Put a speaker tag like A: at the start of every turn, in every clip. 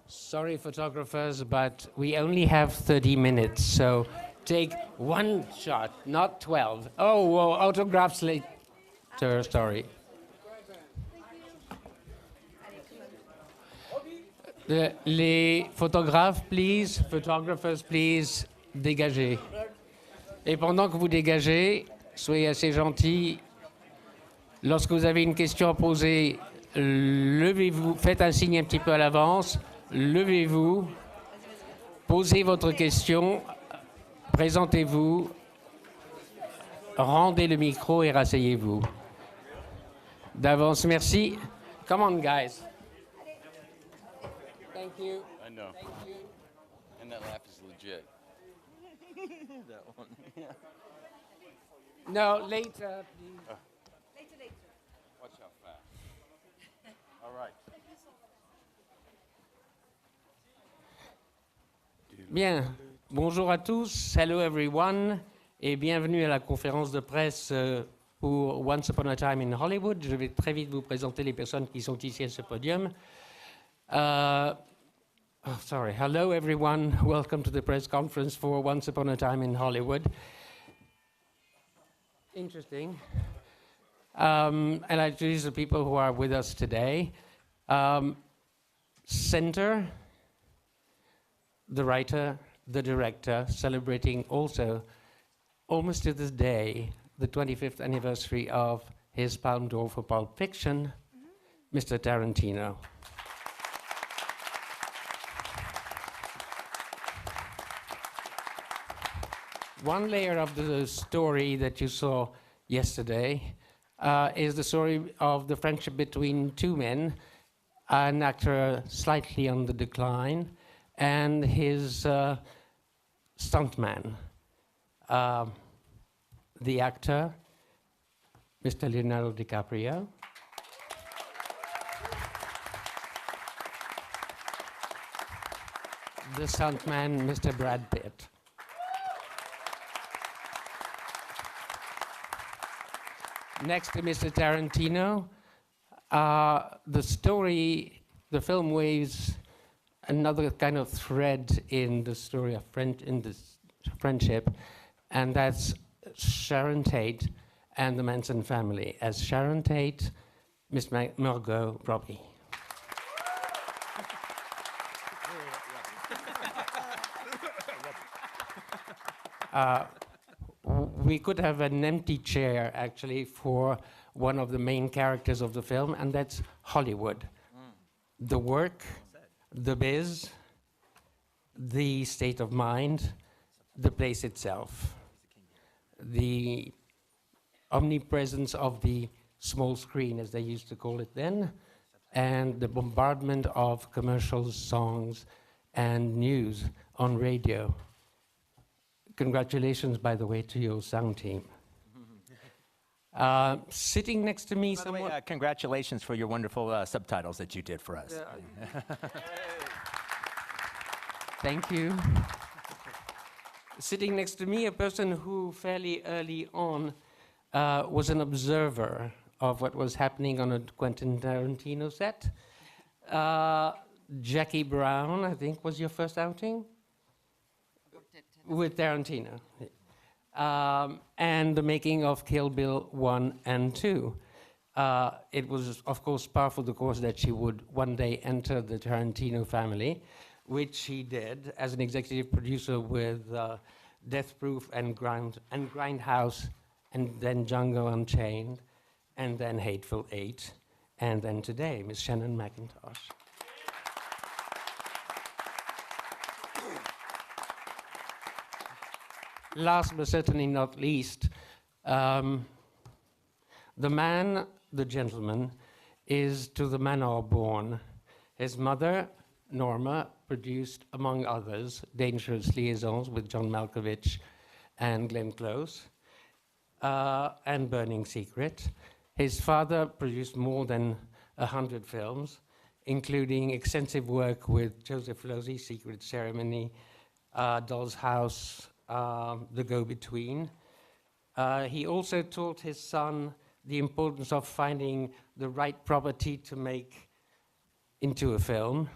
A: Sorry, photographers, but we only have 30 minutes, so take one shot, not 12. Oh, whoa, autographs later, sorry. Les photographes, please, photographers, please, dégagez. Et pendant que vous dégagez, soyez assez gentils. Lorsque vous avez une question à poser, levez-vous, faites un signe un petit peu à l'avance, levez-vous, posez votre question, présentez-vous, rendez le micro et rasseyez-vous. D'avance, merci. Come on, guys. Thank you.
B: I know.
A: Thank you.
B: And that laugh is legit.
C: That one.
A: No, later, please.
D: Later.
B: Watch how fast. All right.
A: Bien, bonjour à tous, hello everyone, et bienvenue à la conférence de presse pour Once Upon a Time in Hollywood. Je vais très vite vous présenter les personnes qui sont ici à ce podium. Hello everyone, welcome to the press conference for Once Upon a Time in Hollywood. Interesting. And I introduce the people who are with us today. Center, the writer, the director, celebrating also, almost to this day, the 25th anniversary of his Palme d'Or for Pulp Fiction, Mr. Tarantino. One layer of the story that you saw yesterday is the story of the friendship between two men, an actor slightly on the decline, and his stuntman. The actor, Mr. Leonardo DiCaprio. The stuntman, Mr. Brad Pitt. Next to Mr. Tarantino, the film waves another kind of thread in the story of friendship, and that's Sharon Tate and the Manson family. As Sharon Tate, Miss Margot, Robbie. We could have an empty chair, actually, for one of the main characters of the film, and that's Hollywood. The work, the biz, the state of mind, the place itself. The omnipresence of the small screen, as they used to call it then, and the bombardment of commercials, songs, and news on radio. Congratulations, by the way, to your sound team. Sitting next to me, someone...
C: Congratulations for your wonderful subtitles that you did for us.
A: Thank you. Sitting next to me, a person who fairly early on was an observer of what was happening on a Quentin Tarantino set. Jackie Brown, I think, was your first outing? With Tarantino. And the making of Kill Bill 1 and 2. It was, of course, par for the course that she would one day enter the Tarantino family, which she did as an executive producer with Death Proof and Grindhouse, and then Django Unchained, and then Hateful Eight, and then today, Miss Shannon McIntosh. Last but certainly not least, the man, the gentleman, is to the manor born. His mother, Norma, produced, among others, Dangerous Liaisons with John Malkovich and Glenn Close, and Burning Secret. His father produced more than 100 films, including extensive work with Joseph Losey, Secret Ceremony, Doll's House, The Go-Between. He also taught his son the importance of finding the right property to make into a film,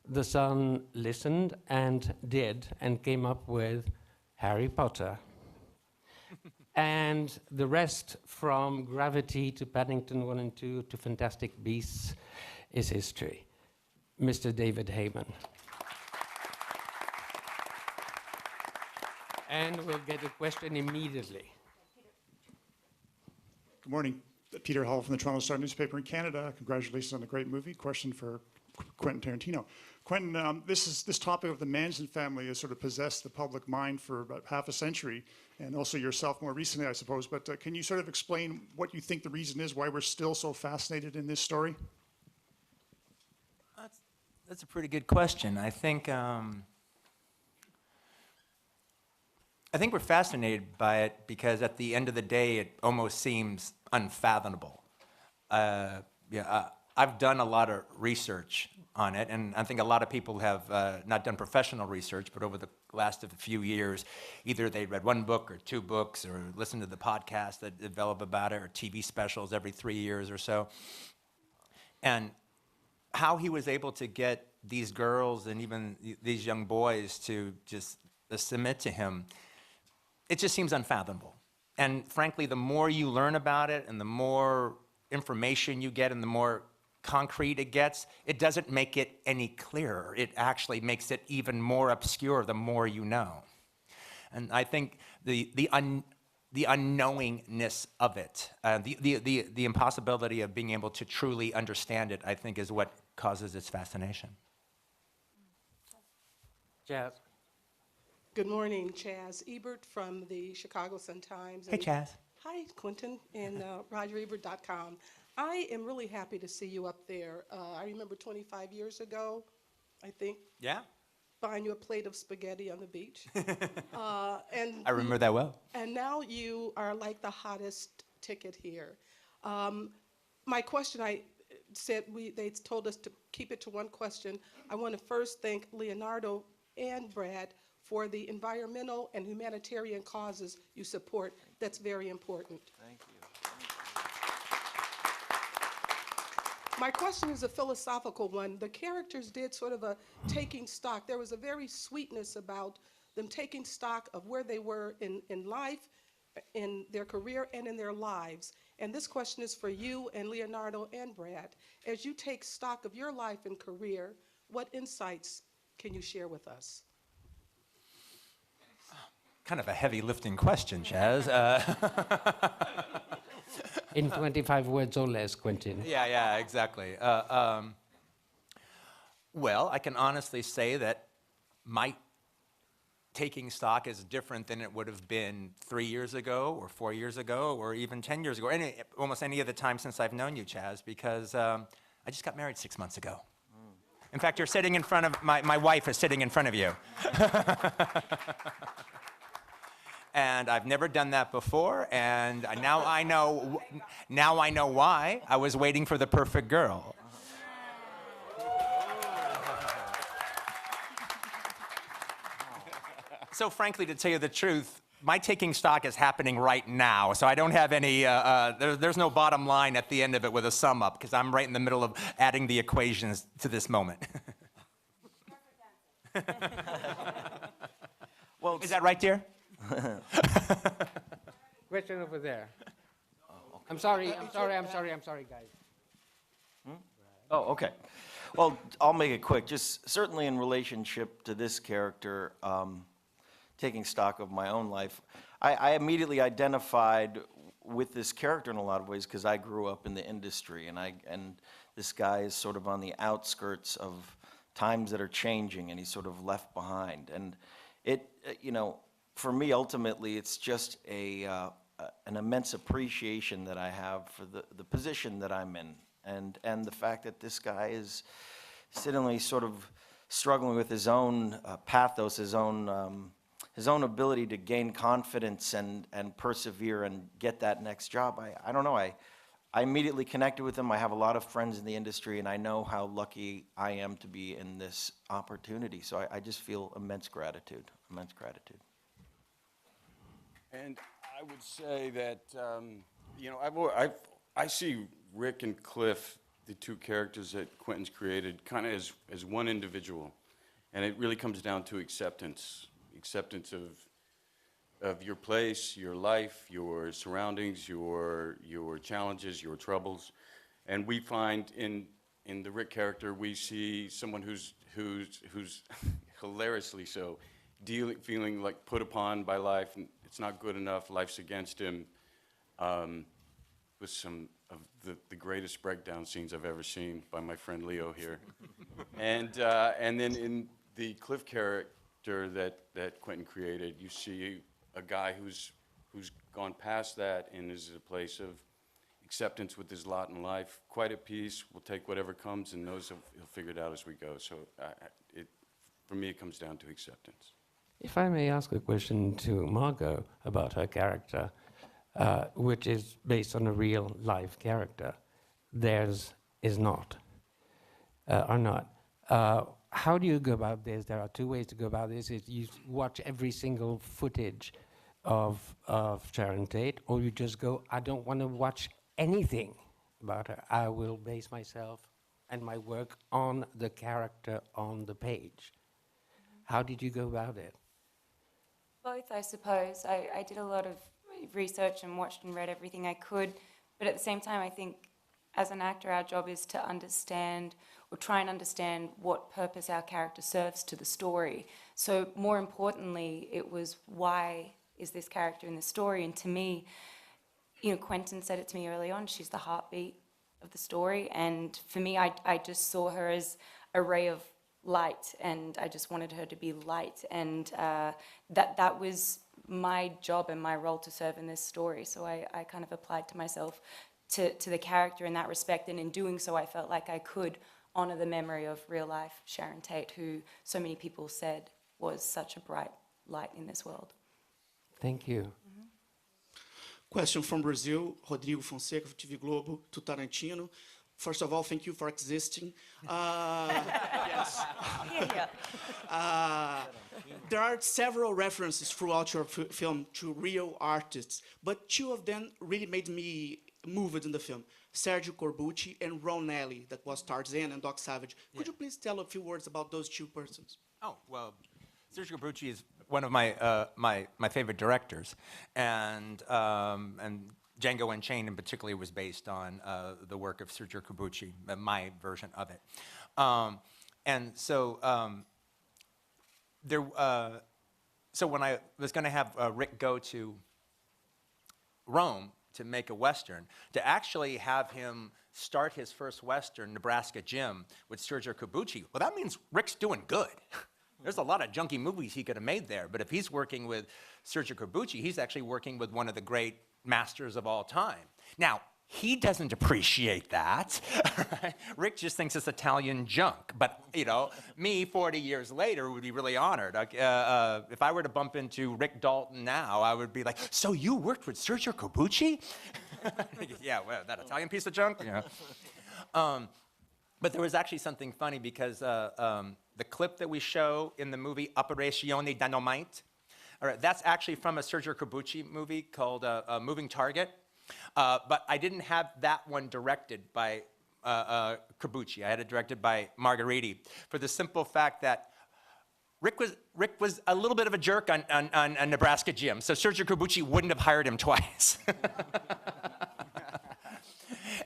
A: the son listened and did and came up with Harry Potter. And the rest, from Gravity to Paddington 1 and 2 to Fantastic Beasts, is history. Mr. David Heyman. And we'll get a question immediately.
D: Good morning. Peter Hall from the Toronto Star newspaper in Canada. Congratulations on a great movie. Question for Quentin Tarantino. Quentin, this topic of the Manson family has sort of possessed the public mind for about half a century, and also yourself more recently, I suppose. But can you sort of explain what you think the reason is why we're still so fascinated in this story?
C: That's a pretty good question. I think we're fascinated by it because at the end of the day, it almost seems unfathomable. I've done a lot of research on it, and I think a lot of people have not done professional research, but over the last few years, either they read one book or two books or listened to the podcast that develop about it or TV specials every 3 years or so. And how he was able to get these girls and even these young boys to just submit to him, it just seems unfathomable. And frankly, the more you learn about it and the more information you get and the more concrete it gets, it doesn't make it any clearer. It actually makes it even more obscure the more you know. And I think the unknowingness of it, the impossibility of being able to truly understand it, I think is what causes its fascination.
A: Jazz.
E: Good morning, Chaz Ebert from the Chicago Sun-Times.
C: Hey, Chaz.
E: Hi, Quentin, and RogerEbert.com. I am really happy to see you up there. I remember 25 years ago, I think,
C: Yeah?
E: buying you a plate of spaghetti on the beach. And
C: I remember that well.
E: And now you are like the hottest ticket here. My question, they told us to keep it to one question. I want to first thank Leonardo and Brad for the environmental and humanitarian causes you support. That's very important.
B: Thank you.
E: My question is a philosophical one. The characters did sort of a taking stock. There was a very sweetness about them taking stock of where they were in life, in their career, and in their lives. And this question is for you and Leonardo and Brad. As you take stock of your life and career, what insights can you share with us?
C: Kind of a heavy lifting question, Chaz.
A: In 25 words or less, Quentin.
C: Yeah, exactly. Well, I can honestly say that my taking stock is different than it would have been 3 years ago or 4 years ago or even 10 years ago, almost any of the time since I've known you, Chaz, because I just got married 6 months ago. In fact, you're sitting in front of, my wife is sitting in front of you. And I've never done that before, and now I know why. I was waiting for the perfect girl. So frankly, to tell you the truth, my taking stock is happening right now, so I don't have any, there's no bottom line at the end of it with a sum up, because I'm right in the middle of adding the equations to this moment.
F: Well,
C: is that right, dear?
A: Question over there. Oh, okay. I'm sorry, guys.
F: oh, okay. Well, I'll make it quick. Just certainly in relationship to this character, taking stock of my own life, I immediately identified with this character in a lot of ways because I grew up in the industry, and this guy is sort of on the outskirts of times that are changing, and he's sort of left behind. And it, for me, ultimately, it's just an immense appreciation that I have for the position that I'm in, and the fact that this guy is suddenly sort of struggling with his own pathos, his own ability to gain confidence and persevere and get that next job. I don't know. I immediately connected with him. I have a lot of friends in the industry, and I know how lucky I am to be in this opportunity. So I just feel immense gratitude.
B: And I would say that, I see Rick and Cliff
G: the two characters that Quentin's created kind of as one individual. And it really comes down to acceptance of your place, your life, your surroundings, your challenges, your troubles. And we find in the Rick character, we see someone who's hilariously so, feeling like put upon by life, and it's not good enough, life's against him, with some of the greatest breakdown scenes I've ever seen by my friend Leo here. And then in the Cliff character that Quentin created, you see a guy who's gone past that and is at a place of acceptance with his lot in life, quite at peace, will take whatever comes and knows he'll figure it out as we go. So for me, it comes down to acceptance.
A: If I may ask a question to Margot about her character, which is based on a real life character, theirs is not, or not. How do you go about this? There are two ways to go about this. Is you watch every single footage of Sharon Tate, or you just go, I don't want to watch anything about her. I will base myself and my work on the character on the page. How did you go about it?
H: Both, I suppose. I did a lot of research and watched and read everything I could, but at the same time, I think as an actor, our job is to understand or try and understand what purpose our character serves to the story. So more importantly, it was why is this character in the story? And to me, you know, Quentin said it to me early on, she's the heartbeat of the story. And for me, I just saw her as a ray of light, and I just wanted her to be light. And that was my job and my role to serve in this story. So I kind of applied to myself to the character in that respect, and in doing so, I felt like I could honor the memory of real life Sharon Tate, who so many people said was such a bright light in this world.
A: Thank you.
I: Question from Brazil, Rodrigo Fonseca, TV Globo, to Tarantino. First of all, thank you for existing. Yes. There are several references throughout your film to real artists, but two of them really made me moved in the film. Sergio Corbucci and Ron Nelly, that was Tarzan and Doc Savage. Could you please tell a few words about those two persons?
C: Oh, well, Sergio Corbucci is one of my favorite directors, and Django Unchained in particular was based on the work of Sergio Corbucci, my version of it. And so so when I was going to have Rick go to Rome to make a Western, to actually have him start his first Western, Nebraska Jim, with Sergio Corbucci, well, that means Rick's doing good. There's a lot of junky movies he could have made there, but if he's working with Sergio Corbucci, he's actually working with one of the great masters of all time. Now, he doesn't appreciate that. Rick just thinks it's Italian junk. But, you know, me 40 years later would be really honored. If I were to bump into Rick Dalton now, I would be like, so you worked with Sergio Corbucci? Yeah, well, that Italian piece of junk? Yeah. But there was actually something funny because the clip that we show in the movie Operazione Dynamite, all right, that's actually from a Sergio Corbucci movie called Moving Target. But I didn't have that one directed by Corbucci. I had it directed by Margheriti for the simple fact that Rick was a little bit of a jerk on Nebraska Jim, so Sergio Corbucci wouldn't have hired him twice.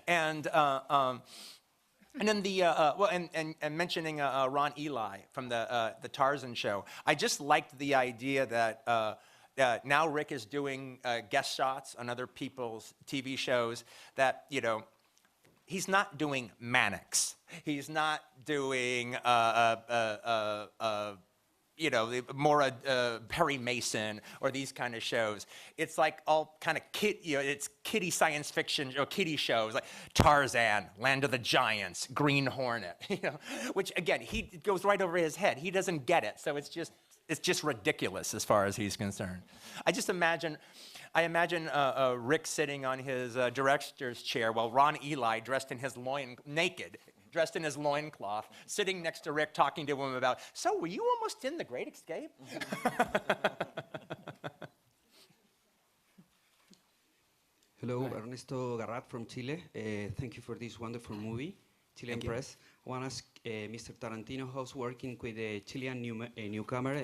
C: And then and mentioning Ron Ely from the Tarzan show, I just liked the idea that now Rick is doing guest shots on other people's TV shows that, you know, he's not doing Mannix. He's not doing, you know, more Perry Mason or these kind of shows. It's like all kind of it's kiddie science fiction or kiddie shows like Tarzan, Land of the Giants, Green Hornet, you know, which again, it goes right over his head. He doesn't get it, so it's just ridiculous as far as he's concerned. I imagine Rick sitting on his director's chair while Ron Ely, dressed in his loincloth, sitting next to Rick talking to him about, so were you almost in The Great Escape?
J: Hello, Ernesto Garrat from Chile. Thank you for this wonderful movie. Chilean
C: Thank you.
J: press. I want to ask Mr. Tarantino, how's working with the Chilean newcomer,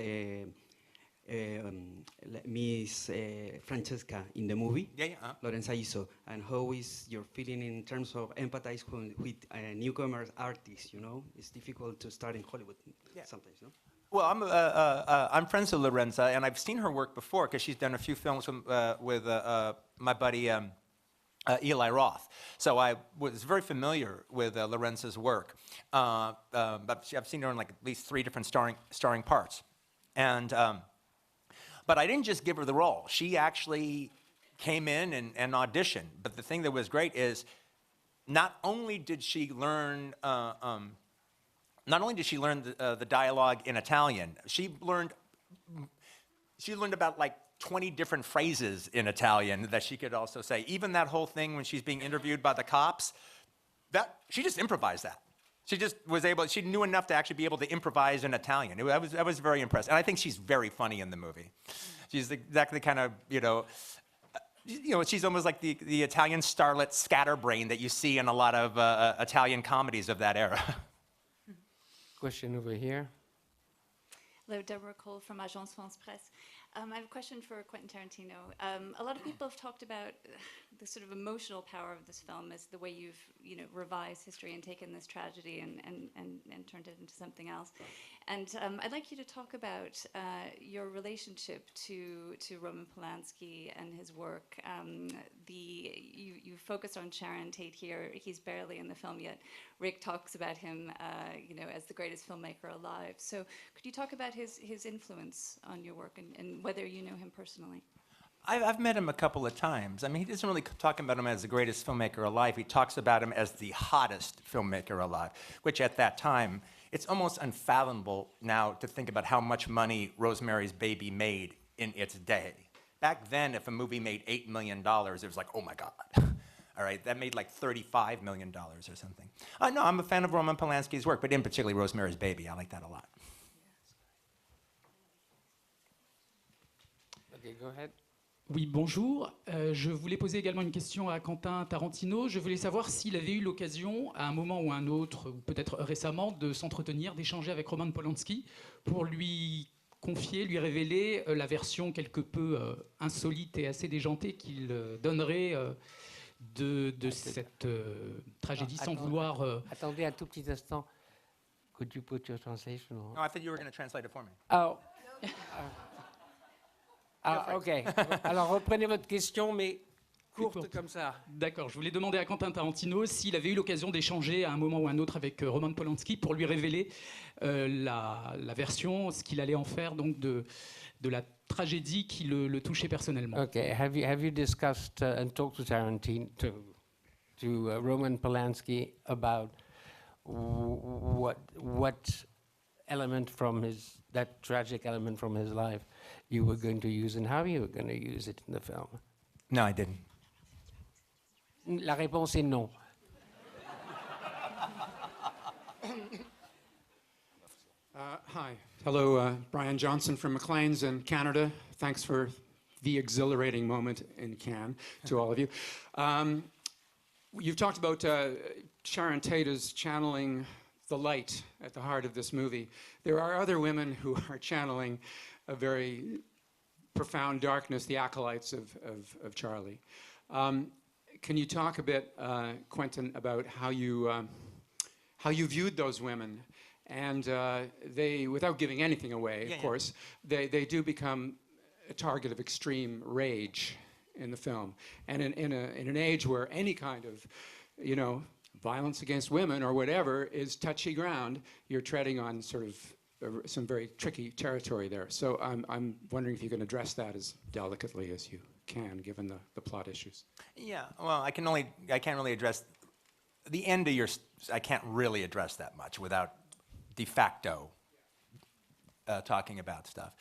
J: Miss Francesca in the movie,
C: Yeah, yeah.
J: Lorenza Iso, and how is your feeling in terms of empathize with newcomer artists? You know, it's difficult to start in Hollywood sometimes, no?
C: Well, I'm friends with Lorenza, and I've seen her work before because she's done a few films with my buddy Eli Roth. So I was very familiar with Lorenza's work, but I've seen her in like at least 3 different starring parts, and but I didn't just give her the role. She actually came in and auditioned. But the thing that was great is not only did she learn. Not only did she learn the dialogue in Italian, she learned about like 20 different phrases in Italian that she could also say. Even that whole thing when she's being interviewed by the cops, she just improvised that. She just was able, she knew enough to actually be able to improvise in Italian. I was very impressed. And I think she's very funny in the movie. She's exactly kind of, she's almost like the Italian starlet scatterbrain that you see in a lot of Italian comedies of that era.
A: Question over here.
K: Hello, Deborah Cole from Agence France Presse. I have a question for Quentin Tarantino. A lot of people have talked about the sort of emotional power of this film as the way you've, revised history and taken this tragedy and turned it into something else. And I'd like you to talk about your relationship to Roman Polanski and his work. You focused on Sharon Tate here. He's barely in the film yet. Rick talks about him, as the greatest filmmaker alive. So could you talk about his influence on your work and whether you know him personally?
C: I've met him a couple of times. I mean, he doesn't really talk about him as the greatest filmmaker alive. He talks about him as the hottest filmmaker alive, which at that time, it's almost unfathomable now to think about how much money Rosemary's Baby made in its day. Back then, if a movie made $8 million, it was like, oh my God. All right, that made like $35 million or something. No, I'm a fan of Roman Polanski's work, but in particular Rosemary's Baby. I like that a lot.
A: Okay, go ahead.
L: Oui, bonjour. Je voulais poser également une question à Quentin Tarantino. Je voulais savoir s'il avait eu l'occasion, à un moment ou un autre, ou peut-être récemment, de s'entretenir, d'échanger avec Roman Polanski pour lui confier, lui révéler la version quelque peu insolite et assez déjantée qu'il donnerait de cette tragédie sans vouloir...
A: Attendez un tout petit instant. Could you put your translation on?
C: No, I thought you were going to translate it for me.
A: Oh. Ok. Alors reprenez votre question, mais courte comme ça.
L: D'accord. Je voulais demander à Quentin Tarantino s'il avait eu l'occasion d'échanger à un moment ou un autre avec Roman Polanski pour lui révéler la version, ce qu'il allait en faire donc de la tragédie qui le touchait personnellement.
A: Okay. Have you discussed and talked to Tarantino, to Roman Polanski about what element from that tragic element from his life you were going to use and how you were going to use it in the film?
C: No, I didn't.
A: La réponse est non.
M: Hi. Hello, Brian Johnson from Maclean's in Canada. Thanks for the exhilarating moment in Cannes to all of you. You've talked about Sharon Tate as channeling the light at the heart of this movie. There are other women who are channeling a very profound darkness, the acolytes of Charlie. Can you talk a bit, Quentin, about how you viewed those women? And they, without giving anything away, of course, they do become a target of extreme rage in the film. And in an age where any kind of, violence against women or whatever is touchy ground, you're treading on sort of some very tricky territory there. So I'm wondering if you can address that as delicately as you can, given the plot issues.
C: Yeah, well, I can't really address the end of I can't really address that much without de facto talking about stuff.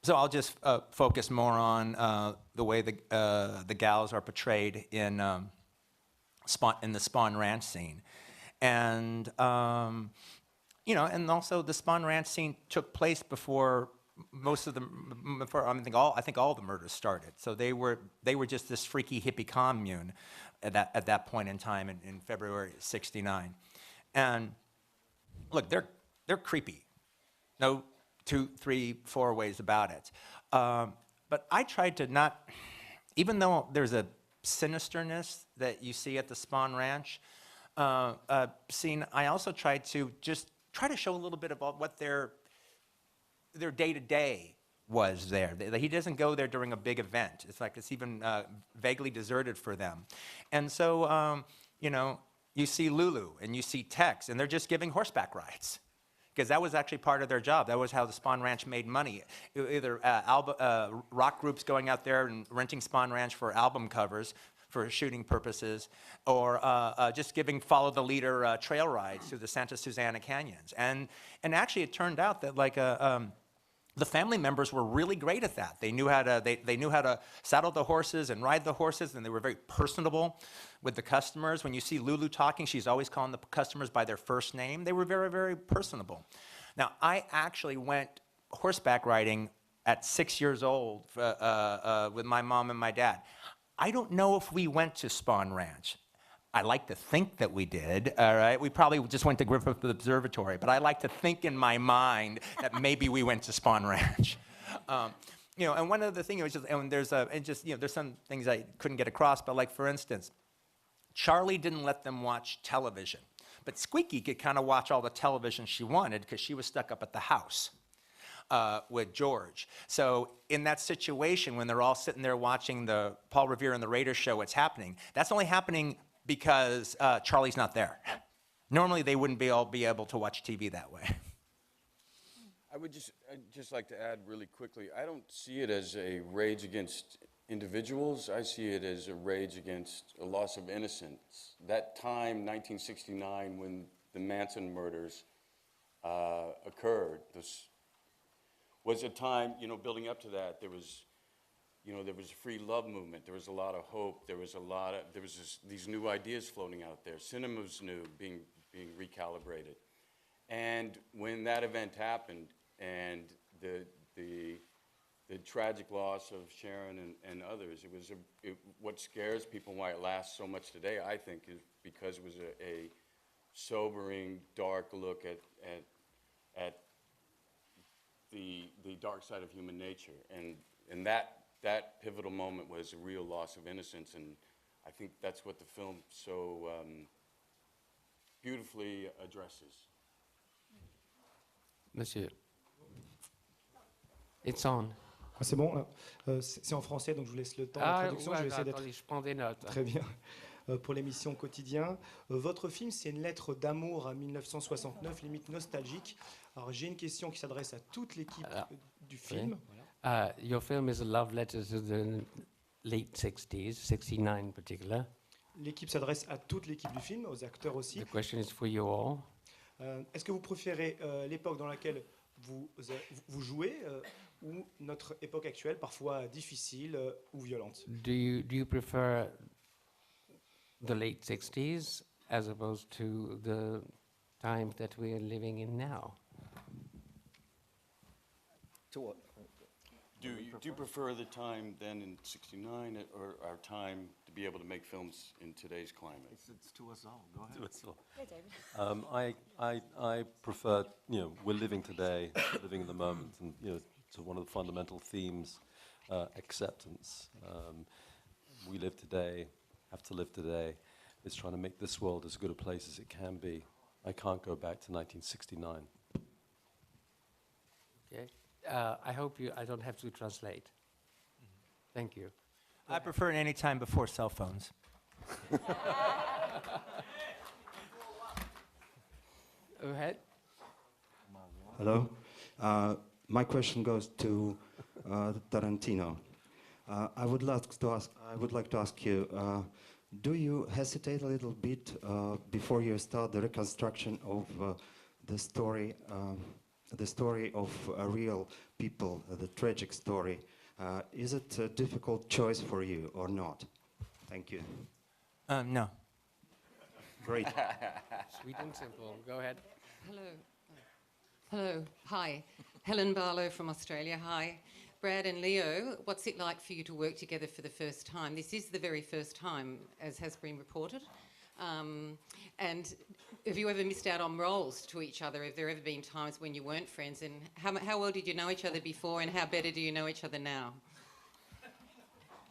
C: So I'll just focus more on the way the gals are portrayed in the Spawn Ranch scene, and and also the Spawn Ranch scene took place before most of I think all the murders started. So they were just this freaky hippie commune at that point in time in February '69. And look, they're creepy. No 2, 3, 4 ways about it. But I tried to not, even though there's a sinisterness that you see at the Spahn Ranch scene, I also tried to just try to show a little bit about what their day-to-day was there. He doesn't go there during a big event. It's like it's even vaguely deserted for them. And so, you know, you see Lulu and you see Tex, and they're just giving horseback rides, because that was actually part of their job. That was how the Spahn Ranch made money. Either rock groups going out there and renting Spahn Ranch for album covers for shooting purposes, or just giving follow-the-leader trail rides through the Santa Susana Canyons. And actually it turned out that like the family members were really great at that. They knew how to saddle the horses and ride the horses, and they were very personable with the customers. When you see Lulu talking, she's always calling the customers by their first name. They were very, very personable. Now, I actually went horseback riding at 6 years old with my mom and my dad. I don't know if we went to Spahn Ranch. I like to think that we did, all right? We probably just went to Griffith Observatory, but I like to think in my mind that maybe we went to Spahn Ranch. You know, and one other thing was just, and there's some things I couldn't get across, but like for instance, Charlie didn't let them watch television, but Squeaky could kind of watch all the television she wanted because she was stuck up at the house with George. So in that situation, when they're all sitting there watching the Paul Revere and the Raiders show, what's happening, that's only happening because Charlie's not there. Normally, they wouldn't be able to watch TV that way.
G: I'd just like to add really quickly, I don't see it as a rage against individuals. I see it as a rage against a loss of innocence. That time, 1969, when the Manson murders occurred, this was a time, you know, building up to that, there was a free love movement. There was a lot of hope. There was these new ideas floating out there. Cinema was new, being recalibrated. And when that event happened, and the tragic loss of Sharon and others, what scares people, why it lasts so much today, I think, is because it was a sobering, dark look at the dark side of human nature, and that pivotal moment was a real loss of innocence, and I think that's what the film so beautifully addresses.
A: Monsieur. It's on.
N: Ah, c'est bon, c'est en français, donc je vous laisse le temps de traduction.
A: Ouais,
N: Je vais essayer
A: attendez, je prends des notes.
N: Très bien. Pour l'émission Quotidien. Votre film, c'est une lettre d'amour à 1969, limite nostalgique. Alors j'ai une question qui s'adresse à toute l'équipe du film. Voilà.
A: Your film is a love letter to the late 60s, 69 in particular.
N: L'équipe s'adresse à toute l'équipe du film, aux acteurs aussi.
A: The question is for you all.
N: Est-ce que vous préférez l'époque dans laquelle vous jouez ou notre époque actuelle, parfois difficile ou violente?
A: Do you prefer the late 60s as opposed to the time that we are living in now?
F: To what?
G: Do you prefer the time then in '69 or our time to be able to make films in today's climate?
O: It's to us all. Go ahead.
H: Yeah, David.
O: I prefer, we're living today, living in the moment, and so one of the fundamental themes, acceptance. We live today, have to live today. It's trying to make this world as good a place as it can be. I can't go back to 1969.
A: Okay. I hope I don't have to translate. Thank you.
C: I prefer any time before cell phones.
A: Go ahead.
P: Hello. My question goes to Tarantino. I would like to ask you, do you hesitate a little bit before you start the reconstruction of the story of real people, the tragic story? Is it a difficult choice for you or not? Thank you.
C: No.
P: Great.
A: Sweet and simple. Go ahead.
Q: Hello. Hello. Hi. Helen Barlow from Australia. Hi. Brad and Leo, what's it like for you to work together for the first time? This is the very first time, as has been reported. And have you ever missed out on roles to each other? Have there ever been times when you weren't friends? And how well did you know each other before, and how better do you know each other now?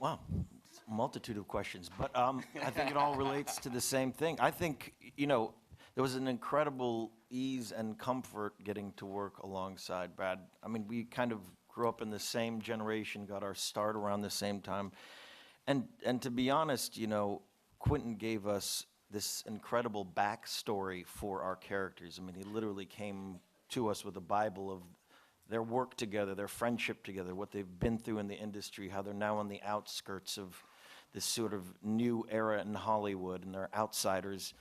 F: Wow, it's a multitude of questions, but I think it all relates to the same thing. I think, you know, there was an incredible ease and comfort getting to work alongside Brad. I mean, we kind of grew up in the same generation, got our start around the same time. And to be honest, you know, Quentin gave us this incredible backstory for our characters. I mean, he literally came to us with a Bible of their work together, their friendship together, what they've been through in the industry, how they're now on the outskirts of this sort of new era in Hollywood, and they're outsiders.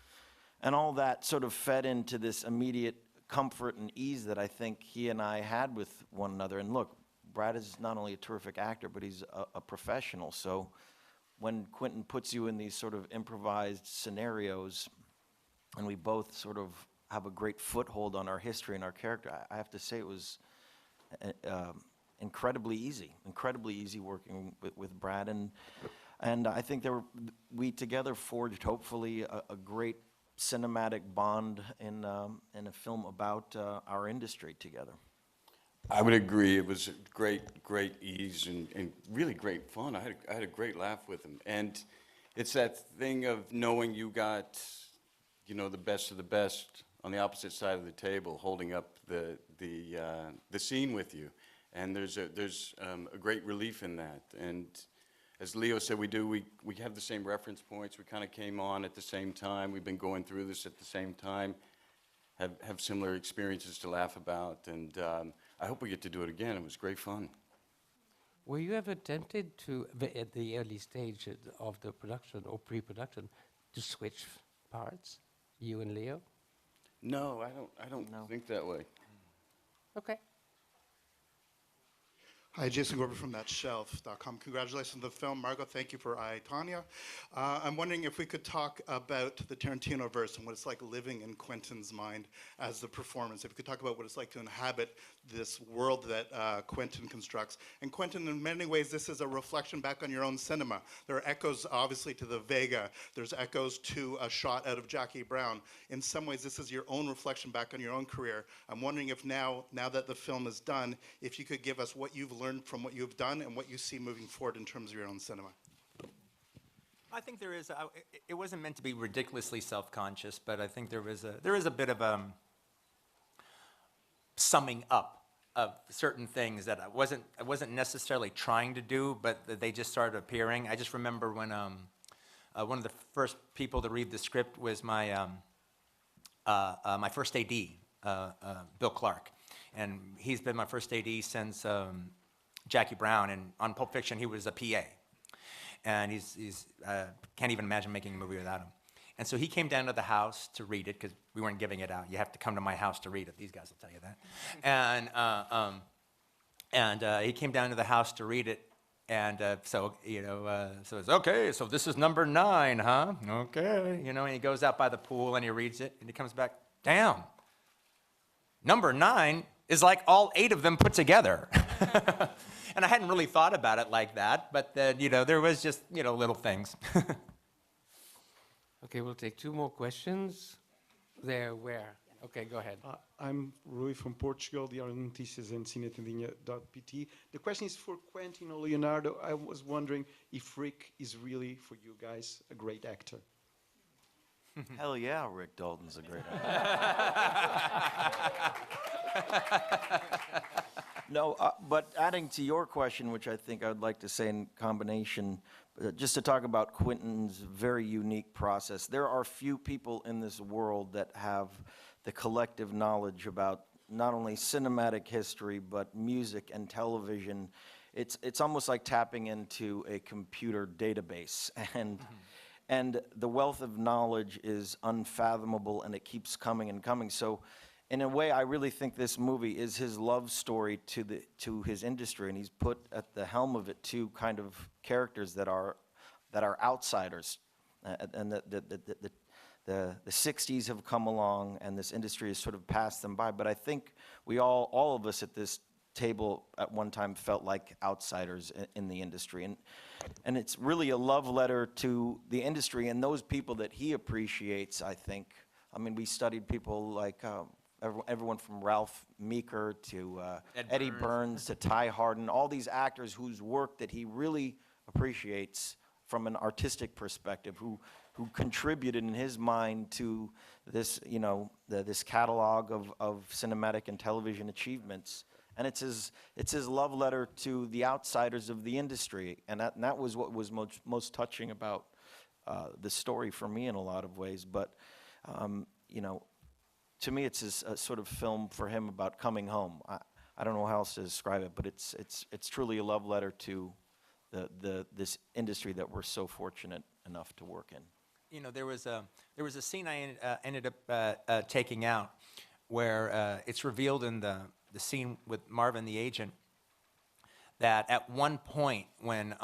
F: And all that sort of fed into this immediate comfort and ease that I think he and I had with one another. And look, Brad is not only a terrific actor, but he's a professional. So when Quentin puts you in these sort of improvised scenarios, and we both sort of have a great foothold on our history and our character, I have to say it was incredibly easy working with Brad. And I think we together forged, hopefully, a great cinematic bond in a film about our industry together.
G: I would agree. It was great ease and really great fun. I had a great laugh with him. And it's that thing of knowing you got, you know, the best of the best on the opposite side of the table, holding up the scene with you. And there's a great relief in that. And as Leo said, we have the same reference points. We kind of came on at the same time. We've been going through this at the same time, have similar experiences to laugh about. And I hope we get to do it again. It was great fun.
A: Were you ever tempted to, at the early stage of the production or pre-production, to switch parts, you and Leo?
G: No, I don't think that way.
A: Okay.
R: Hi, Jason Gorber from ThatShelf.com. Congratulations on the film. Margot, thank you for I, Tonya. I'm wondering if we could talk about the Tarantino verse and what it's like living in Quentin's mind as the performance. If we could talk about what it's like to inhabit this world that Quentin constructs. And Quentin, in many ways, this is a reflection back on your own cinema. There are echoes, obviously, to the Vega. There's echoes to a shot out of Jackie Brown. In some ways, this is your own reflection back on your own career. I'm wondering if now that the film is done, if you could give us what you've learned from what you've done and what you see moving forward in terms of your own cinema.
C: I think there is. It wasn't meant to be ridiculously self-conscious, but I think there is a bit of summing up of certain things that I wasn't necessarily trying to do, but they just started appearing. I just remember when one of the first people to read the script was my my first AD, Bill Clark, and he's been my first AD since Jackie Brown, and on Pulp Fiction he was a PA, and he's can't even imagine making a movie without him. And so he came down to the house to read it, because we weren't giving it out. You have to come to my house to read it. These guys will tell you that. And he came down to the house to read it, and so it's okay. So this is number 9, huh? Okay, and he goes out by the pool and he reads it, and he comes back. Damn, number 9 is like all 8 of them put together. And I hadn't really thought about it like that, but there was just little things.
A: Okay, we'll take 2 more questions. There, where? Okay, go ahead.
S: I'm Rui from Portugal, Diário de Notícias and Cinetendinha.pt. The question is for Quentin or Leonardo. I was wondering if Rick is really, for you guys, a great actor.
F: Hell yeah, Rick Dalton's a great actor. No, but adding to your question, which I think I would like to say in combination, just to talk about Quentin's very unique process. There are few people in this world that have the collective knowledge about not only cinematic history, but music and television. It's almost like tapping into a computer database. And the wealth of knowledge is unfathomable, and it keeps coming and coming. So in a way, I really think this movie is his love story to his industry, and he's put at the helm of it 2 kind of characters that are outsiders, and the 60s have come along, and this industry has sort of passed them by. But I think we all of us at this table at one time felt like outsiders in the industry. And it's really a love letter to the industry and those people that he appreciates, I think. I mean, we studied people like everyone from Ralph Meeker to Eddie Burns to Ty Hardin, all these actors whose work that he really appreciates from an artistic perspective, who contributed in his mind to this, this catalog of cinematic and television achievements. And it's his love letter to the outsiders of the industry, and that was what was most touching about the story for me in a lot of ways. But to me, it's a sort of film for him about coming home. I don't know how else to describe it, but it's truly a love letter to this industry that we're so fortunate enough to work in.
C: There was a scene I ended up taking out where it's revealed in the scene with Marvin the agent that at one point when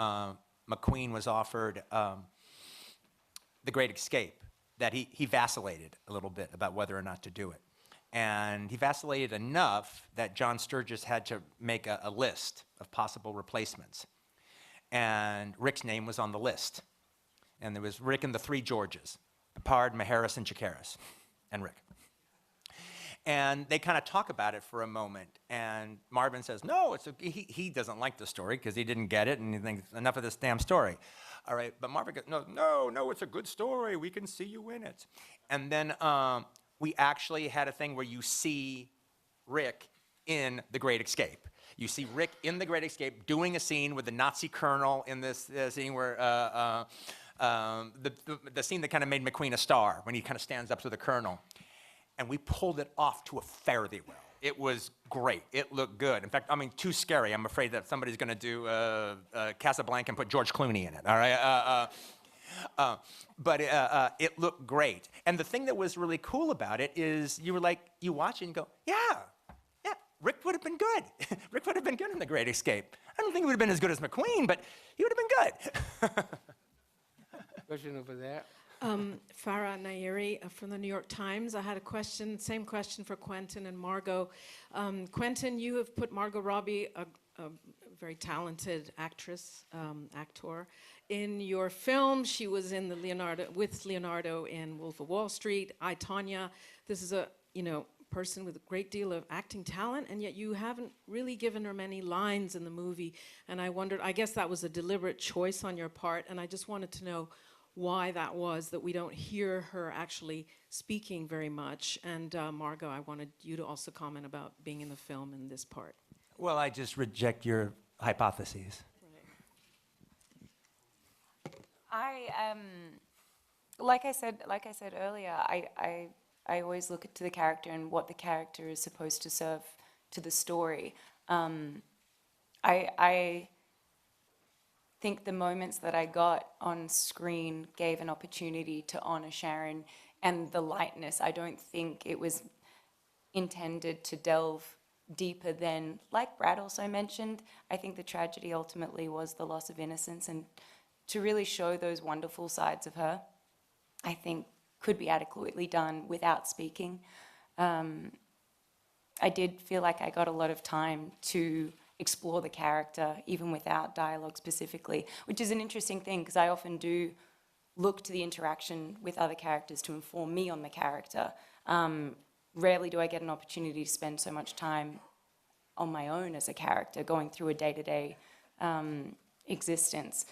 C: McQueen was offered The Great Escape, that he vacillated a little bit about whether or not to do it. And he vacillated enough that John Sturges had to make a list of possible replacements. And Rick's name was on the list. And there was Rick and the three Georges, Picard, Maharis, and Chikaris, and Rick. And they kind of talk about it for a moment, and Marvin says, no, he doesn't like the story because he didn't get it, and he thinks, enough of this damn story. All right, but Marvin goes, no, it's a good story. We can see you in it. And then we actually had a thing where you see Rick in The Great Escape. You see Rick in The Great Escape doing a scene with the Nazi colonel in this scene where the scene that kind of made McQueen a star, when he kind of stands up to the colonel. And we pulled it off to a fare-thee well. It was great. It looked good. In fact, I mean, too scary. I'm afraid that somebody's going to do Casablanca and put George Clooney in it, all right? But it looked great. And the thing that was really cool about it is you watch it and go, yeah, Rick would have been good. Rick would have been good in The Great Escape. I don't think he would have been as good as McQueen, but he would have been good.
A: Question over there.
T: Farah Nairi from the New York Times. I had a question, same question for Quentin and Margot. Quentin, you have put Margot Robbie, a very talented actress, actor, in your film. She was in with Leonardo in Wolf of Wall Street, I, Tonya. This is a person with a great deal of acting talent, and yet you haven't really given her many lines in the movie. And I wondered, I guess that was a deliberate choice on your part, and I just wanted to know why that was, that we don't hear her actually speaking very much. And Margot, I wanted you to also comment about being in the film in this part.
C: Well, I just reject your hypotheses.
H: Like I said earlier, I always look to the character and what the character is supposed to serve to the story. I think the moments that I got on screen gave an opportunity to honor Sharon and the lightness. I don't think it was intended to delve deeper than, like Brad also mentioned, I think the tragedy ultimately was the loss of innocence, and to really show those wonderful sides of her, I think could be adequately done without speaking. I did feel like I got a lot of time to explore the character, even without dialogue specifically, which is an interesting thing because I often do look to the interaction with other characters to inform me on the character. Rarely do I get an opportunity to spend so much time on my own as a character, going through a day-to-day existence.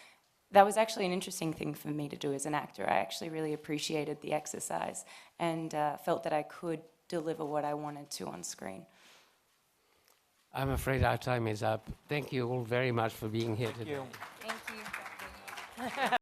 H: That was actually an interesting thing for me to do as an actor. I actually really appreciated the exercise and felt that I could deliver what I wanted to on screen.
A: I'm afraid our time is up. Thank you all very much for being here today.
H: Thank you.